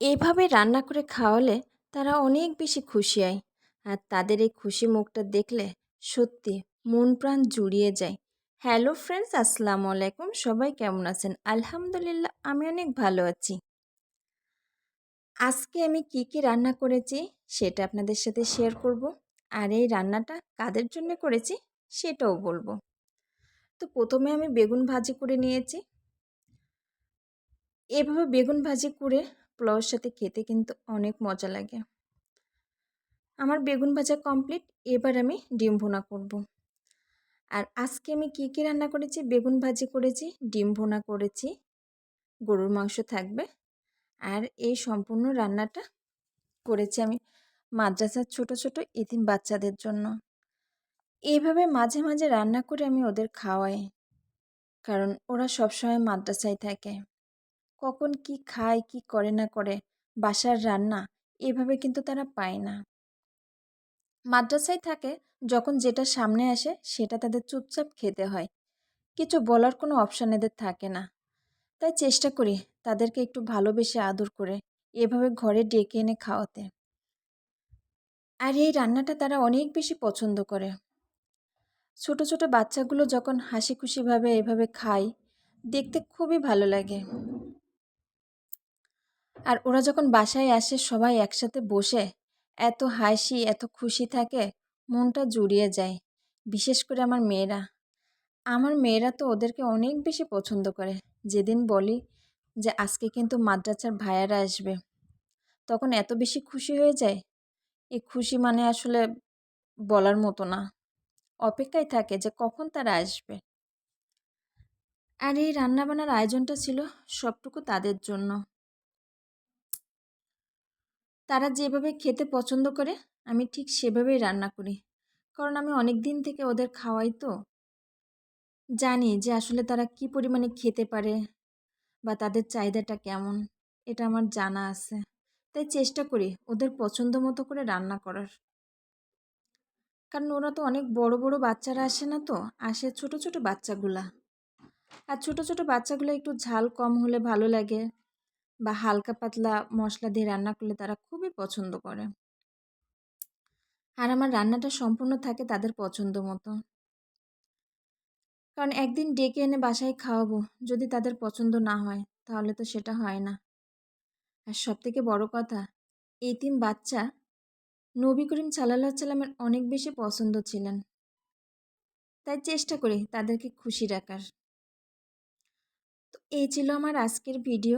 এভাবে রান্না করে খাওয়ালে তারা অনেক বেশি খুশি হয়। আর তাদের এই খুশি মুখটা দেখলে সত্যি মন প্রাণ জুড়িয়ে যায়। হ্যালো ফ্রেন্ডস, আসসালামু আলাইকুম। সবাই কেমন আছেন? আলহামদুলিল্লাহ, আমি অনেক ভালো আছি। আজকে আমি কি রান্না করেছি সেটা আপনাদের সাথে শেয়ার করব। আর এই রান্নাটা কাদের জন্য করেছি সেটাও বলবো। তো প্রথমে আমি বেগুন ভাজি করে নিয়েছি। এভাবে বেগুন ভাজি করে পোলাওর সাথে খেতে কিন্তু অনেক মজা লাগে। আমার বেগুন ভাজা কমপ্লিট। এবার আমি ডিম ভুনা করব। আর আজকে আমি কি রান্না করেছি? বেগুন ভাজি করেছি, ডিম ভুনা করেছি, গরুর মাংস থাকবে। আর এই সম্পূর্ণ রান্নাটা করেছি আমি মাদ্রাসার ছোট ছোট এতিম বাচ্চাদের জন্য। এইভাবে মাঝে মাঝে রান্না করে আমি ওদের খাওয়াই, কারণ ওরা সবসময় মাদ্রাসায় থাকে। কখন কি খায় কি করে না করে বাসার রান্না এভাবে কিন্তু তারা পায় না। মাদ্রাসায় থাকে, যখন যেটা সামনে আসে সেটা তাদের চুপচাপ খেতে হয়। কিছু বলার কোনো অপশান এদের থাকে না। তাই চেষ্টা করি তাদেরকে একটু ভালোবেসে আদর করে এভাবে ঘরে ডেকে এনে খাওয়াতে। আর এই রান্নাটা তারা অনেক বেশি পছন্দ করে। ছোট ছোট বাচ্চাগুলো যখন হাসি খুশিভাবে এভাবে খায়, দেখতে খুবই ভালো লাগে। আর ওরা যখন বাসায় আসে সবাই একসাথে বসে এত হাসি এত খুশি থাকে, মনটা জুড়িয়ে যায়। বিশেষ করে আমার মেয়েরা তো ওদেরকে অনেক বেশি পছন্দ করে। যেদিন বলি যে আজকে কিন্তু মাদ্রাসার ভাইয়ারা আসবে, তখন এত বেশি খুশি হয়ে যায়। এই খুশি মানে আসলে বলার মতো না। অপেক্ষায় থাকে যে কখন তারা আসবে। আর এই রান্নাবান্নার আয়োজনটা ছিল সবটুকু তাদের জন্য। তারা যেভাবে খেতে পছন্দ করে আমি ঠিক সেভাবেই রান্না করি, কারণ আমি অনেক দিন থেকে ওদের খাওয়াই, তো জানি যে আসলে তারা কি পরিমাণে খেতে পারে বা তাদের চাহিদাটা কেমন, এটা আমার জানা আছে। তাই চেষ্টা করি ওদের পছন্দ মতো করে রান্না করার। কারণ ওরা তো অনেক বড় বড় বাচ্চারা আসে না, তো আসে ছোট ছোট বাচ্চাগুলা। আর ছোট ছোট বাচ্চাগুলো একটু ঝাল কম হলে ভালো লাগে, বা হালকা পাতলা মশলা দিয়ে রান্না করলে তারা খুবই পছন্দ করে। আর আমার রান্নাটা সম্পূর্ণ থাকে তাদের পছন্দ মতো। কারণ একদিন ডেকে এনে বাসায় খাওয়াবো, যদি তাদের পছন্দ না হয় তাহলে তো সেটা হয় না। আর সবথেকে বড় কথা, এতিম বাচ্চা নবী করিম সাল্লাল্লাহু আলাইহি সাল্লামের অনেক বেশি পছন্দ ছিলেন। তাই চেষ্টা করি তাদেরকে খুশি রাখার। তো এই ছিল আমার আজকের ভিডিও।